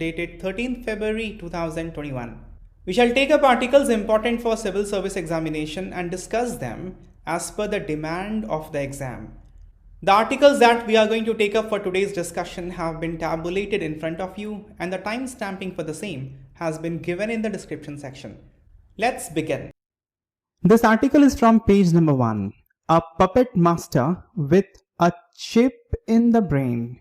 dated 13th February 2021. We shall take up articles important for civil service examination and discuss them as per the demand of the exam. The articles that we are going to take up for today's discussion have been tabulated in front of you, and the time stamping for the same has been given in the description section. Let's begin. This article is from page number 1. A puppet master with a chip in the brain.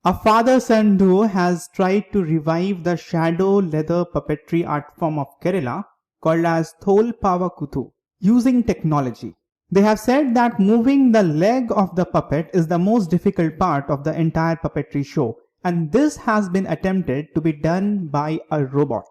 A father-son duo has tried to revive the shadow leather puppetry art form of Kerala called as Tholpava Kuthu using technology. They have said that moving the leg of the puppet is the most difficult part of the entire puppetry show, and this has been attempted to be done by a robot.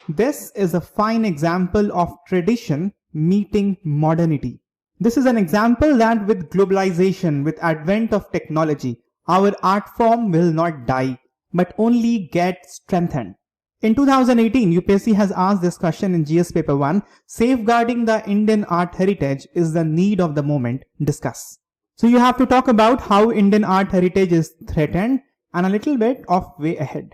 This is a fine example of tradition meeting modernity. This is an example that with globalization, with advent of technology, our art form will not die, but only get strengthened. In 2018, UPSC has asked this question in GS paper 1, safeguarding the Indian art heritage is the need of the moment. Discuss. So you have to talk about how Indian art heritage is threatened and a little bit of way ahead.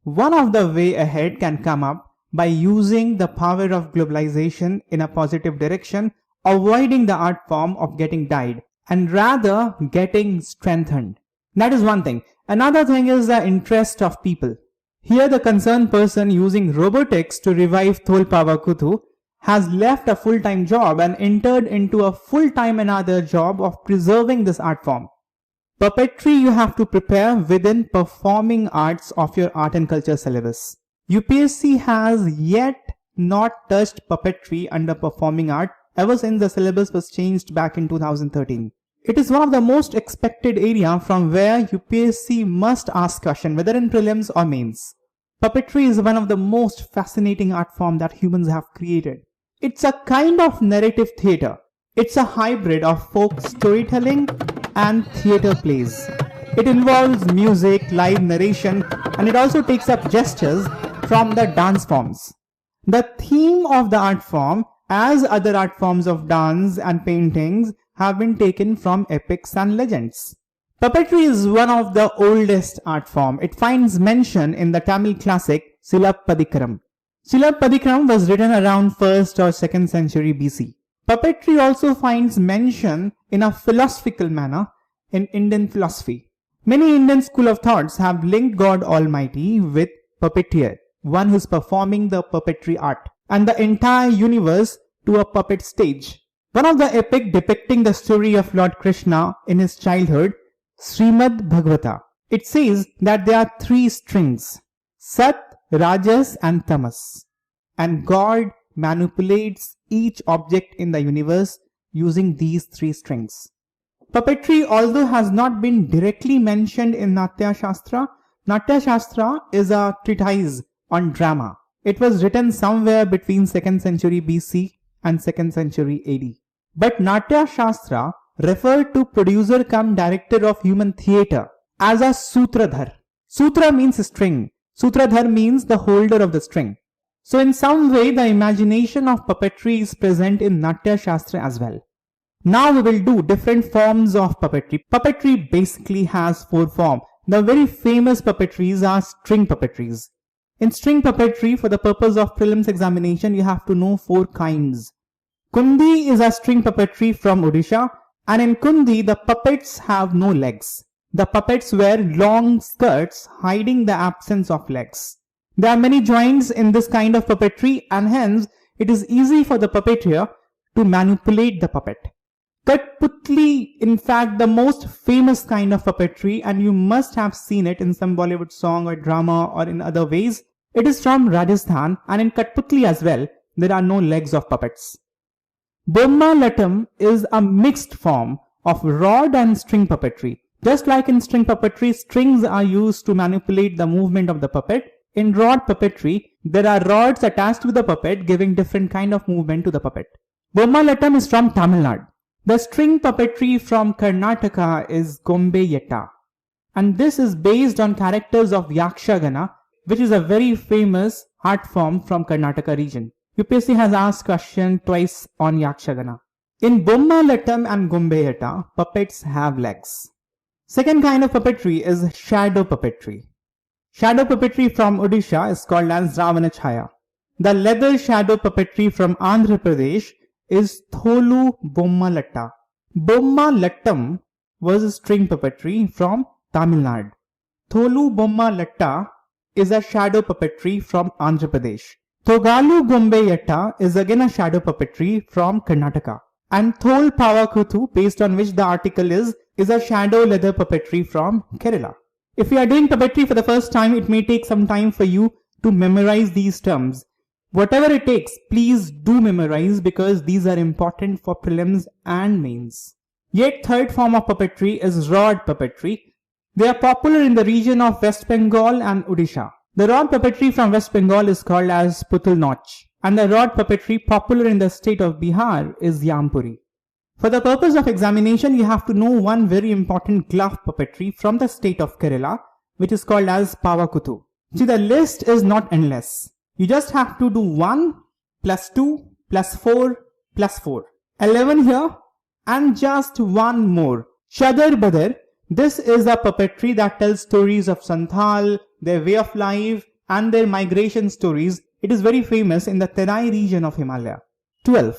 One of the way ahead can come up by using the power of globalization in a positive direction, avoiding the art form of getting died and rather getting strengthened. That is one thing. Another thing is the interest of people. Here the concerned person using robotics to revive Tholpava Kuthu has left a full-time job and entered into a full-time another job of preserving this art form. Puppetry you have to prepare within performing arts of your art and culture syllabus. UPSC has yet not touched puppetry under performing art ever since the syllabus was changed back in 2013. It is one of the most expected area from where UPSC must ask question whether in prelims or mains. Puppetry is one of the most fascinating art form that humans have created. It's a kind of narrative theater. It's a hybrid of folk storytelling and theater plays. It involves music, live narration, and it also takes up gestures from the dance forms. The theme of the art form, as other art forms of dance and paintings, have been taken from epics and legends. Puppetry is one of the oldest art form. It finds mention in the Tamil classic Silappatikaram. Silappatikaram was written around 1st or 2nd century BC. Puppetry also finds mention in a philosophical manner in Indian philosophy. Many Indian school of thoughts have linked God Almighty with puppeteer, one who is performing the puppetry art, and the entire universe to a puppet stage. One of the epic depicting the story of Lord Krishna in his childhood, Srimad Bhagavata. It says that there are 3 strings, Sat, Rajas and Tamas, and God manipulates each object in the universe using these 3 strings. Puppetry, although has not been directly mentioned in Natya Shastra, Natya Shastra is a treatise on drama. It was written somewhere between 2nd century BC and 2nd century AD. But Natya Shastra referred to producer cum director of human theatre as a Sutradhar. Sutra means string. Sutradhar means the holder of the string. So in some way the imagination of puppetry is present in Natya Shastra as well. Now we will do different forms of puppetry. Puppetry basically has 4 forms. The very famous puppetries are string puppetries. In string puppetry, for the purpose of prelims examination, you have to know 4 kinds. Kundi is a string puppetry from Odisha, and in Kundi the puppets have no legs. The puppets wear long skirts hiding the absence of legs. There are many joints in this kind of puppetry, and hence it is easy for the puppeteer to manipulate the puppet. Katputli, in fact, the most famous kind of puppetry, and you must have seen it in some Bollywood song or drama or in other ways. It is from Rajasthan, and in Katputli as well, there are no legs of puppets. Bommalattam is a mixed form of rod and string puppetry. Just like in string puppetry, strings are used to manipulate the movement of the puppet. In rod puppetry, there are rods attached to the puppet giving different kind of movement to the puppet. Bommalattam is from Tamil Nadu. The string puppetry from Karnataka is Gombe Yetta. And this is based on characters of Yakshagana, which is a very famous art form from Karnataka region. UPSC has asked question twice on Yakshagana. In Bommalattam and Gombeyata, puppets have legs. Second kind of puppetry is shadow puppetry. Shadow puppetry from Odisha is called as Ravana Chaya. The leather shadow puppetry from Andhra Pradesh is Tholu Bomma Latta. Bomma Lattam was a string puppetry from Tamil Nadu. Tholu Bomma Latta is a shadow puppetry from Andhra Pradesh. Thogalu Gombe Yatta is again a shadow puppetry from Karnataka. And Thol Pavakuthu, based on which the article is a shadow leather puppetry from Kerala. If you are doing puppetry for the first time, it may take some time for you to memorize these terms. Whatever it takes, please do memorize because these are important for prelims and mains. Yet third form of puppetry is rod puppetry. They are popular in the region of West Bengal and Odisha. The rod puppetry from West Bengal is called as Putul Noch, and the rod puppetry popular in the state of Bihar is Yampuri. For the purpose of examination, you have to know one very important glove puppetry from the state of Kerala, which is called as Pavakuthu. See, the list is not endless. You just have to do 1 plus 2 plus 4 plus 4. 11 here and just one more. Chadar Badar. This is a puppetry that tells stories of Santhal, their way of life and their migration stories. It is very famous in the Terai region of Himalaya. 12.